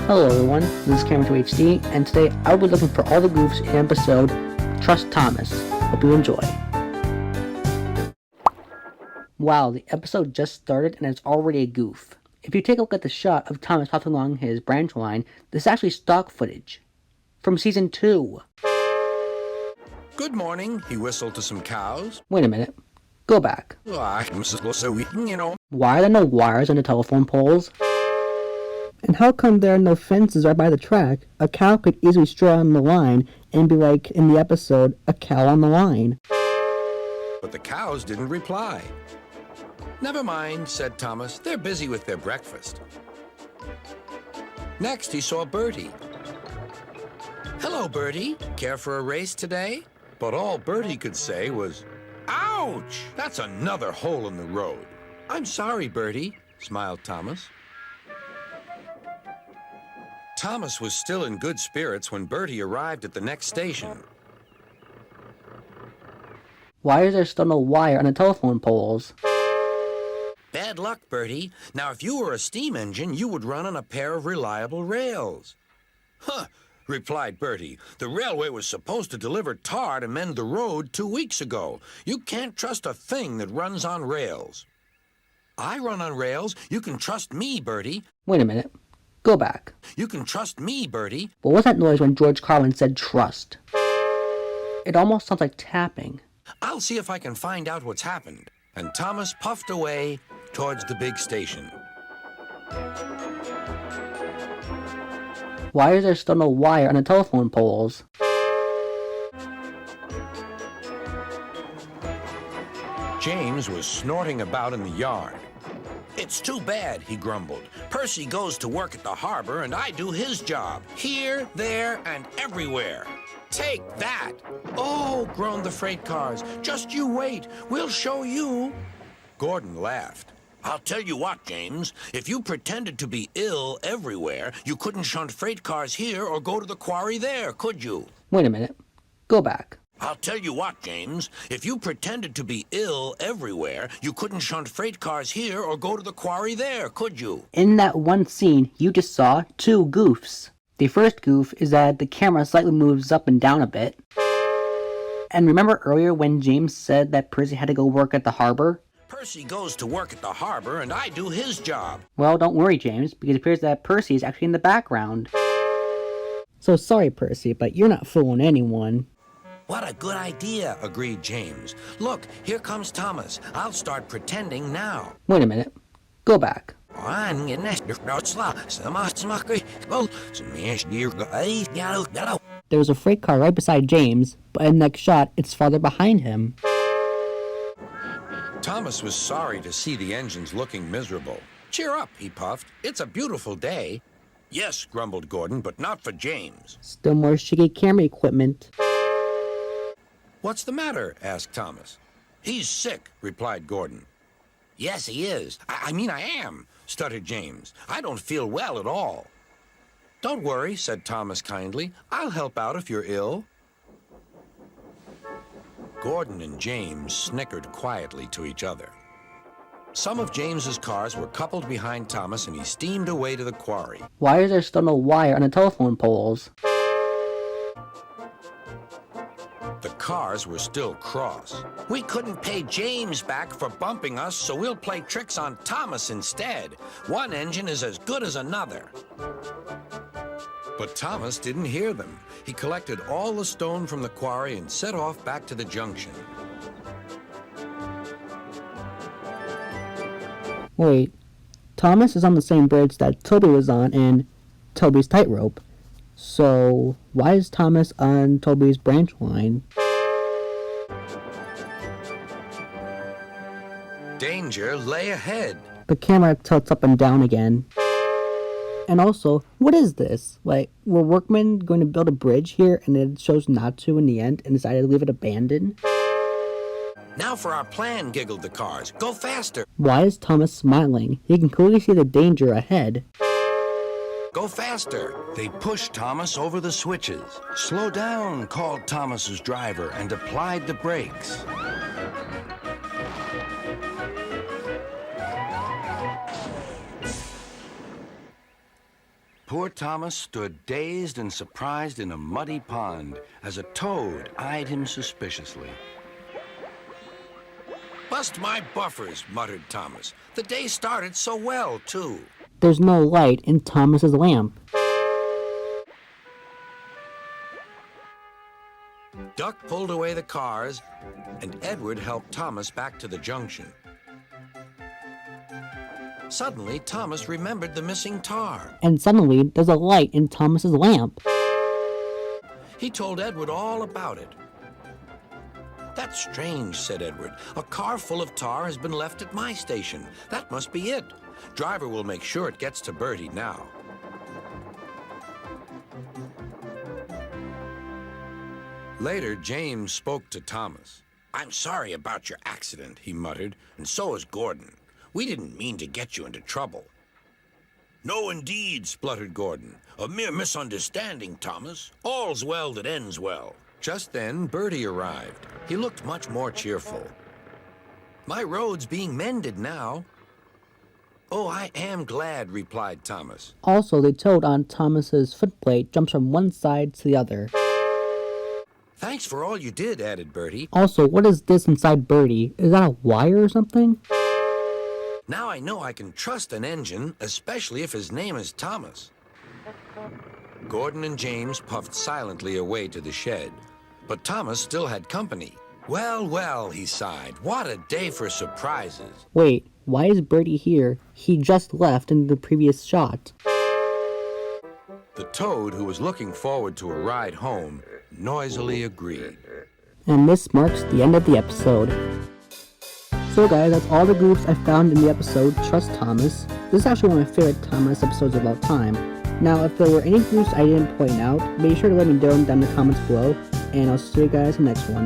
Hello everyone, this is CamronTube HD, and today I'll be looking for all the goofs in episode Trust Thomas. Hope you enjoy. Wow, the episode just started and it's already a goof. If you take a look at the shot of Thomas hopping along his branch line, this is actually stock footage from season 2. Good morning, he whistled to some cows. Wait a minute. Go back. Why Why are there no wires on the telephone poles? And how come there are no fences right by the track? A cow could easily stray on the line and be like in the episode, a cow on the line. But the cows didn't reply. Never mind, said Thomas. They're busy with their breakfast. Next, he saw Bertie. Hello, Bertie. Care for a race today? But all Bertie could say was, ouch! That's another hole in the road. I'm sorry, Bertie, smiled Thomas. Thomas was still in good spirits when Bertie arrived at the next station. Why is there still no wire on the telephone poles? Bad luck, Bertie. Now, if you were a steam engine, you would run on a pair of reliable rails. Huh, replied Bertie. The railway was supposed to deliver tar to mend the road 2 weeks ago. You can't trust a thing that runs on rails. I run on rails. You can trust me, Bertie. Wait a minute. Go back. You can trust me, Bertie. What was that noise when George Carlin said trust? It almost sounds like tapping. I'll see if I can find out what's happened. And Thomas puffed away towards the big station. Why is there still no wire on the telephone poles? James was snorting about in the yard. It's too bad, he grumbled. Percy goes to work at the harbor and I do his job. Here, there, and everywhere. Take that! Oh, groaned the freight cars. Just you wait. We'll show you. Gordon laughed. I'll tell you what, James. If you pretended to be ill everywhere, you couldn't shunt freight cars here or go to the quarry there, could you? Wait a minute. Go back. I'll tell you what, James. If you pretended to be ill everywhere, you couldn't shunt freight cars here or go to the quarry there, could you? In that one scene, you just saw two goofs. The first goof is that the camera slightly moves up and down a bit. And remember earlier when James said that Percy had to go work at the harbor? Percy goes to work at the harbor and I do his job. Well, don't worry, James, because it appears that Percy is actually in the background. So sorry, Percy, but you're not fooling anyone. What a good idea, agreed James. Look, here comes Thomas. I'll start pretending now. Wait a minute. Go back. There's a freight car right beside James, but in the next shot, it's farther behind him. Thomas was sorry to see the engines looking miserable. Cheer up, he puffed. It's a beautiful day. Yes, grumbled Gordon, but not for James. Still more shaky camera equipment. What's the matter? Asked Thomas. He's sick, replied Gordon. Yes, he is. I mean, I am, stuttered James. I don't feel well at all. Don't worry, said Thomas kindly. I'll help out if you're ill. Gordon and James snickered quietly to each other. Some of James's cars were coupled behind Thomas and he steamed away to the quarry. Why is there still no wire on the telephone poles? The cars were still cross. We couldn't pay James back for bumping us, so we'll play tricks on Thomas instead. One engine is as good as another. But Thomas didn't hear them. He collected all the stone from the quarry and set off back to the junction. Wait, Thomas is on the same bridge that Toby was on in Toby's Tightrope. So, why is Thomas on Toby's branch line? Danger lay ahead. The camera tilts up and down again. And also, what is this? Like, were workmen going to build a bridge here and it chose not to in the end and decided to leave it abandoned? Now for our plan, giggled the cars. Go faster. Why is Thomas smiling? He can clearly see the danger ahead. Go faster. They pushed Thomas over the switches. Slow down, called Thomas's driver and applied the brakes. Poor Thomas stood dazed and surprised in a muddy pond as a toad eyed him suspiciously. Bust my buffers, muttered Thomas. The day started so well, too. There's no light in Thomas's lamp. Duck pulled away the cars, and Edward helped Thomas back to the junction. Suddenly, Thomas remembered the missing tar. And suddenly, there's a light in Thomas's lamp. He told Edward all about it. That's strange, said Edward. A car full of tar has been left at my station. That must be it. Driver will make sure it gets to Bertie now. Later, James spoke to Thomas. I'm sorry about your accident, he muttered, and so is Gordon. We didn't mean to get you into trouble. No, indeed, spluttered Gordon. A mere misunderstanding, Thomas. All's well that ends well. Just then, Bertie arrived. He looked much more cheerful. My road's being mended now. Oh, I am glad, replied Thomas. Also, the toad on Thomas's footplate jumps from one side to the other. Thanks for all you did, added Bertie. Also, what is this inside Bertie? Is that a wire or something? Now I know I can trust an engine, especially if his name is Thomas. Gordon and James puffed silently away to the shed, but Thomas still had company. Well, well, he sighed. What a day for surprises. Wait, why is Bertie here? He just left in the previous shot. The toad, who was looking forward to a ride home, noisily agreed. And this marks the end of the episode. So guys, that's all the Goofs I found in the episode Trust Thomas. This is actually one of my favorite Thomas episodes of all time. Now, if there were any Goofs I didn't point out, be sure to let me know down in the comments below, and I'll see you guys in the next one.